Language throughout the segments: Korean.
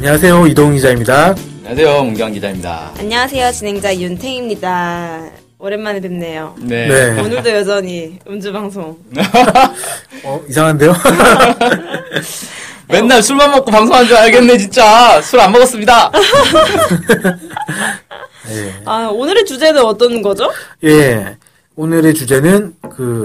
안녕하세요. 이동훈 기자입니다. 안녕하세요. 문경 기자입니다. 안녕하세요. 진행자 윤탱입니다. 오랜만에 뵙네요. 네. 오늘도 여전히 음주방송. 이상한데요? 맨날 술만 먹고 방송한 줄 알겠네, 진짜. 술 안 먹었습니다. 네. 오늘의 주제는 어떤 거죠? 예. 오늘의 주제는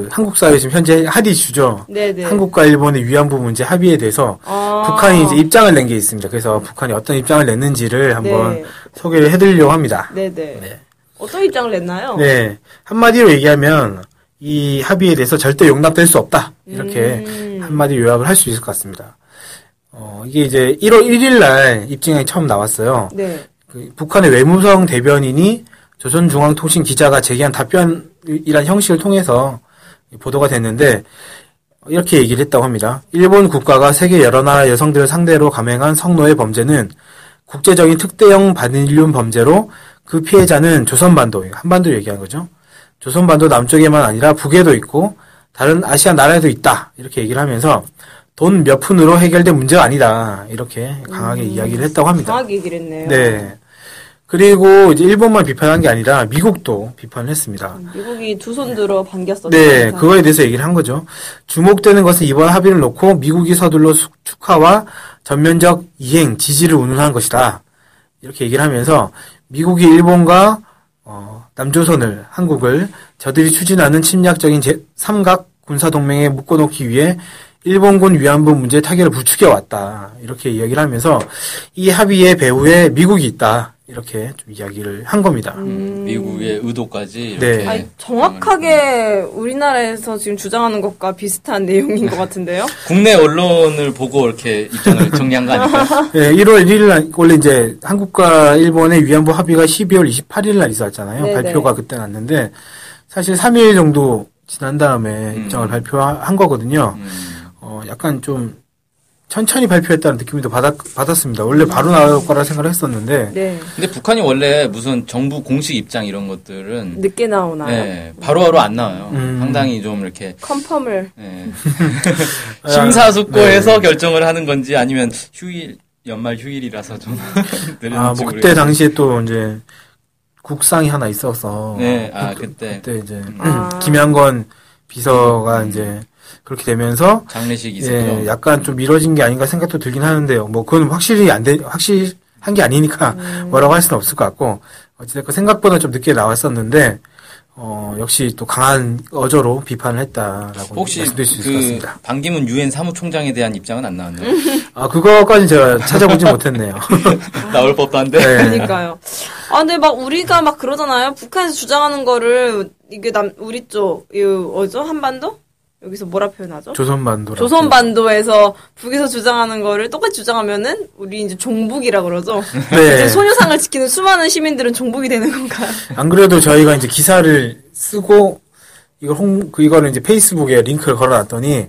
한국 사회 지금 현재 핫 이슈죠. 네네. 한국과 일본의 위안부 문제 합의에 대해서 북한이 이제 입장을 낸 게 있습니다. 그래서 북한이 어떤 입장을 냈는지를 한번 소개를 해드리려고 합니다. 네네. 네. 어떤 입장을 냈나요? 네. 한마디로 얘기하면 이 합의에 대해서 절대 용납될 수 없다. 이렇게 한마디 요약을 할 수 있을 것 같습니다. 이게 이제 1월 1일 날 입증이 처음 나왔어요. 네. 북한의 외무성 대변인이 조선중앙통신 기자가 제기한 답변이란 형식을 통해서 보도가 됐는데 이렇게 얘기를 했다고 합니다. 일본 국가가 세계 여러 나라 여성들을 상대로 감행한 성노예 범죄는 국제적인 특대형 반인륜 범죄로 그 피해자는 조선반도, 한반도 얘기한 거죠. 조선반도 남쪽에만 아니라 북에도 있고 다른 아시아 나라에도 있다. 이렇게 얘기를 하면서 돈 몇 푼으로 해결된 문제가 아니다. 이렇게 강하게 이야기를 했다고 합니다. 강하게 얘기를 했네요. 네. 그리고 이제 일본만 비판한 게 아니라 미국도 비판을 했습니다. 미국이 두 손 들어 반겼었죠. 네, 그거에 대해서 얘기를 한 거죠. 주목되는 것은 이번 합의를 놓고 미국이 서둘러 축하와 전면적 이행, 지지를 운운한 것이다. 이렇게 얘기를 하면서 미국이 일본과 남조선을, 한국을 저들이 추진하는 침략적인 삼각 군사동맹에 묶어놓기 위해 일본군 위안부 문제 타결을 부추겨왔다. 이렇게 이야기를 하면서 이 합의의 배후에 미국이 있다. 이렇게 좀 이야기를 한 겁니다. 미국의 의도까지 이렇게. 네. 정확하게 우리나라에서 지금 주장하는 것과 비슷한 내용인 것 같은데요? 국내 언론을 보고 이렇게 입장을 정리한 거 아닐까요? 네, 1월 1일 날, 원래 이제 한국과 일본의 위안부 합의가 12월 28일 날 있었잖아요. 네네. 발표가 그때 났는데, 사실 3일 정도 지난 다음에 입장을 발표한 거거든요. 약간 좀, 천천히 발표했다는 느낌도 받았습니다. 원래 바로 나올 거라 생각을 했었는데. 네. 근데 북한이 원래 무슨 정부 공식 입장 이런 것들은 늦게 나오나요? 네, 바로바로 안 나와요. 상당히 좀 이렇게 컨펌을. 네. 심사숙고해서 네. 결정을 하는 건지 아니면 연말 휴일이라서 좀 뭐 느렸는지 그때 당시에 또 이제 국상이 하나 있어서. 네, 그때 이제 김양건 비서가 이제 그렇게 되면서 장례식이 있었죠. 예, 약간 좀 미뤄진 게 아닌가 생각도 들긴 하는데요. 뭐 그건 확실한 게 아니니까 뭐라고 할 수는 없을 것 같고 어찌됐건 생각보다 좀 늦게 나왔었는데 역시 또 강한 어조로 비판을 했다라고 혹시 말씀드릴 수 있을 것 같습니다. 반기문 유엔 사무총장에 대한 입장은 안 나왔나요? 그거까지는 제가 찾아보지 못했네요. 나올 법도 한데. 네. 그러니까요. 근데 막 우리가 막 그러잖아요. 북한에서 주장하는 거를 이게 우리 쪽, 한반도? 여기서 뭐라 표현하죠? 조선반도에서 북에서 주장하는 거를 똑같이 주장하면은 우리 이제 종북이라 그러죠. 네. 이제 소유상을 지키는 수많은 시민들은 종북이 되는 건가요? 안 그래도 저희가 이제 기사를 쓰고 이거를 이제 페이스북에 링크를 걸어놨더니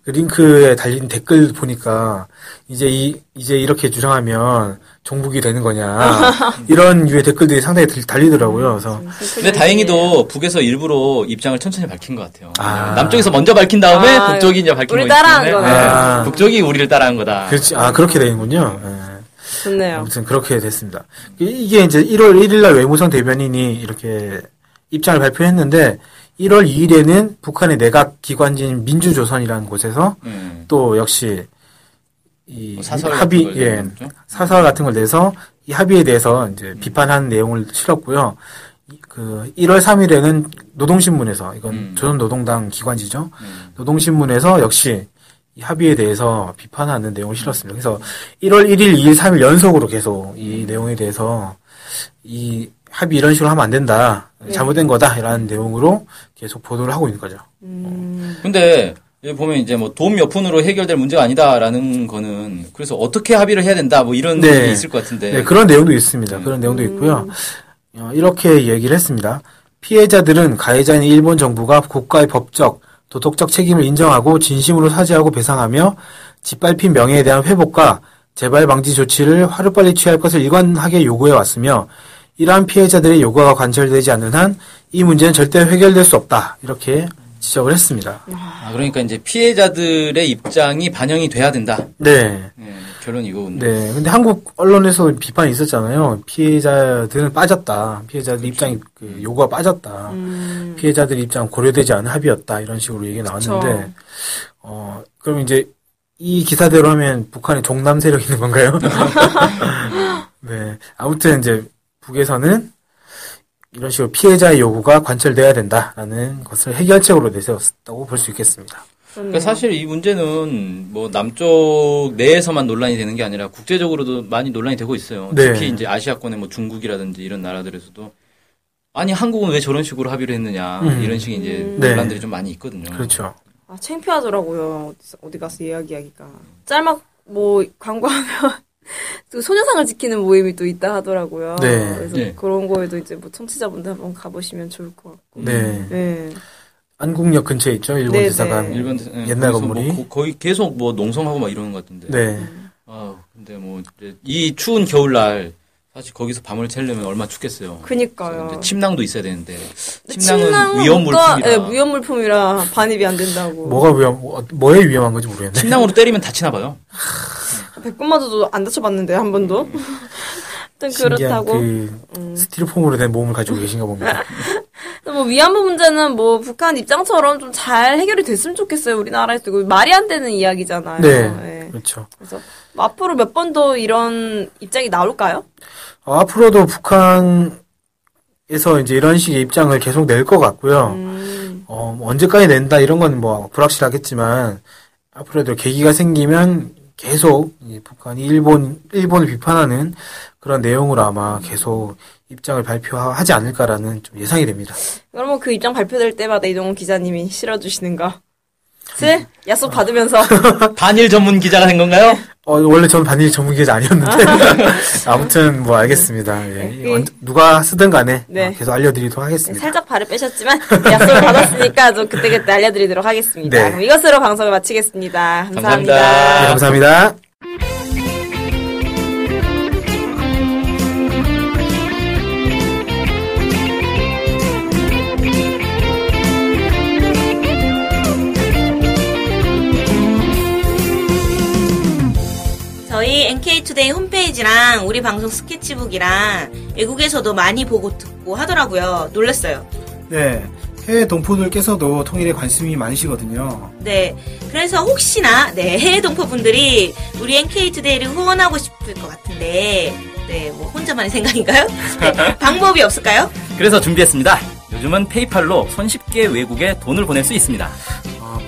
그 링크에 달린 댓글 보니까 이제 이렇게 주장하면 종북이 되는 거냐 이런 유의 댓글들이 상당히 달리더라고요. 그래서 근데 다행히도 북에서 일부러 입장을 천천히 밝힌 것 같아요. 남쪽에서 먼저 밝힌 다음에 북쪽이 이제 밝힌 우리 거기 따라한 때문에 거네. 북쪽이 우리를 따라한 거다. 그렇지. 그렇게 되는군요. 네. 좋네요. 아무튼 그렇게 됐습니다. 이게 이제 1월 1일 날 외무성 대변인이 이렇게 입장을 발표했는데 1월 2일에는 북한의 내각 기관지인 민주조선이라는 곳에서 또 역시 이 합의, 사설 같은 걸 내서 이 합의에 대해서 이제 비판한 내용을 실었고요. 1월 3일에는 노동신문에서, 이건 조선노동당 기관지죠. 노동신문에서 역시 이 합의에 대해서 비판하는 내용을 실었습니다. 그래서 1월 1일, 2일, 3일 연속으로 계속 이 내용에 대해서 이 합의 이런 식으로 하면 안 된다. 잘못된 거다. 이라는 내용으로 계속 보도를 하고 있는 거죠. 근데 여기 보면 이제 뭐 돈 몇 푼으로 해결될 문제가 아니다라는 거는 그래서 어떻게 합의를 해야 된다 뭐 이런 게 있을 것 같은데. 네, 그런 내용도 있습니다. 그런 내용도 있고요. 이렇게 얘기를 했습니다. 피해자들은 가해자인 일본 정부가 국가의 법적, 도덕적 책임을 인정하고 진심으로 사죄하고 배상하며 짓밟힌 명예에 대한 회복과 재발 방지 조치를 하루빨리 취할 것을 일관하게 요구해 왔으며 이러한 피해자들의 요구가 관철되지 않는 한 이 문제는 절대 해결될 수 없다. 이렇게 지적을 했습니다. 그러니까 이제 피해자들의 입장이 반영이 돼야 된다. 네. 결론 이거군요. 네. 근데 한국 언론에서 비판이 있었잖아요. 피해자들은 빠졌다. 피해자들 입장이 요구가 빠졌다. 피해자들 입장 고려되지 않은 합의였다. 이런 식으로 얘기가 나왔는데, 그럼 이제 이 기사대로 하면 북한에 종남 세력이 있는 건가요? 네. 아무튼 이제 북에서는 이런 식으로 피해자의 요구가 관철돼야 된다라는 것을 해결책으로 내세웠다고 볼 수 있겠습니다. 그러니까 사실 이 문제는 뭐 남쪽 내에서만 논란이 되는 게 아니라 국제적으로도 많이 논란이 되고 있어요. 네. 특히 이제 아시아권의 뭐 중국이라든지 이런 나라들에서도 아니 한국은 왜 저런 식으로 합의를 했느냐 이런 식의 이제 논란들이 좀 많이 있거든요. 그렇죠. 아 창피하더라고요. 어디 가서 이야기하기가. 짤막 뭐 광고하면 또 소녀상을 지키는 모임이 또 있다 하더라고요. 네. 그래서 그런 거에도 이제 뭐 청취자분들 한번 가보시면 좋을 것 같고. 네. 네. 안국역 근처에 있죠. 일본 대사관. 일본 옛날 건물이. 뭐 거의 계속 뭐 농성하고 막 이러는 것 같은데. 네. 아 근데 뭐 이제 이 추운 겨울날 사실 거기서 밤을 새려면 얼마나 춥겠어요. 그니까요. 침낭도 있어야 되는데 침낭은 위험물품이라. 네, 위험물품이라 반입이 안 된다고. 뭐에 위험한 건지 모르겠네. 침낭으로 때리면 다치나 봐요. 100번 맞아도 안 다쳐봤는데 한 번도. 그렇다고. 스티로폼으로 된 몸을 가지고 계신가 봅니다. 뭐 위안부 문제는 뭐 북한 입장처럼 좀 잘 해결이 됐으면 좋겠어요. 우리나라에서 말이 안 되는 이야기잖아요. 네, 네. 그렇죠. 그래서 뭐 앞으로 몇 번 더 이런 입장이 나올까요? 앞으로도 북한에서 이제 이런 식의 입장을 계속 낼 것 같고요. 언제까지 낸다 이런 건 뭐 불확실하겠지만 앞으로도 계기가 생기면 계속 북한이 일본을 비판하는 그런 내용으로 아마 계속 입장을 발표하지 않을까라는 좀 예상이 됩니다. 그러면 그 입장 발표될 때마다 이동훈 기자님이 실어주시는가? 약속 받으면서 반일 전문 기자가 된 건가요? 원래 저는 반일 전문 기자 아니었는데 아무튼 뭐 알겠습니다. 예. 누가 쓰든 간에 계속 알려드리도록 하겠습니다. 살짝 발을 빼셨지만 약속을 받았으니까 좀 그때그때 알려드리도록 하겠습니다. 네. 그럼 이것으로 방송을 마치겠습니다. 감사합니다. 네, 감사합니다. 저희 NK투데이 홈페이지랑 우리 방송 스케치북이랑 외국에서도 많이 보고 듣고 하더라고요. 놀랐어요. 네. 해외 동포들께서도 통일에 관심이 많으시거든요. 네. 그래서 혹시나 해외 동포분들이 우리 NK투데이를 후원하고 싶을 것 같은데 뭐 혼자만의 생각인가요? 네, 방법이 없을까요? 그래서 준비했습니다. 요즘은 페이팔로 손쉽게 외국에 돈을 보낼 수 있습니다.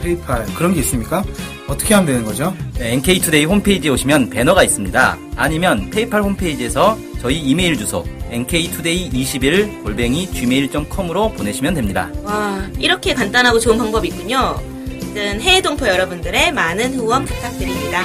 페이팔 그런 게 있습니까? 어떻게 하면 되는 거죠? 네, NK투데이 홈페이지에 오시면 배너가 있습니다. 아니면 페이팔 홈페이지에서 저희 이메일 주소 nktoday21@gmail.com으로 보내시면 됩니다. 와, 이렇게 간단하고 좋은 방법이 있군요. 해외 동포 여러분들의 많은 후원 부탁드립니다.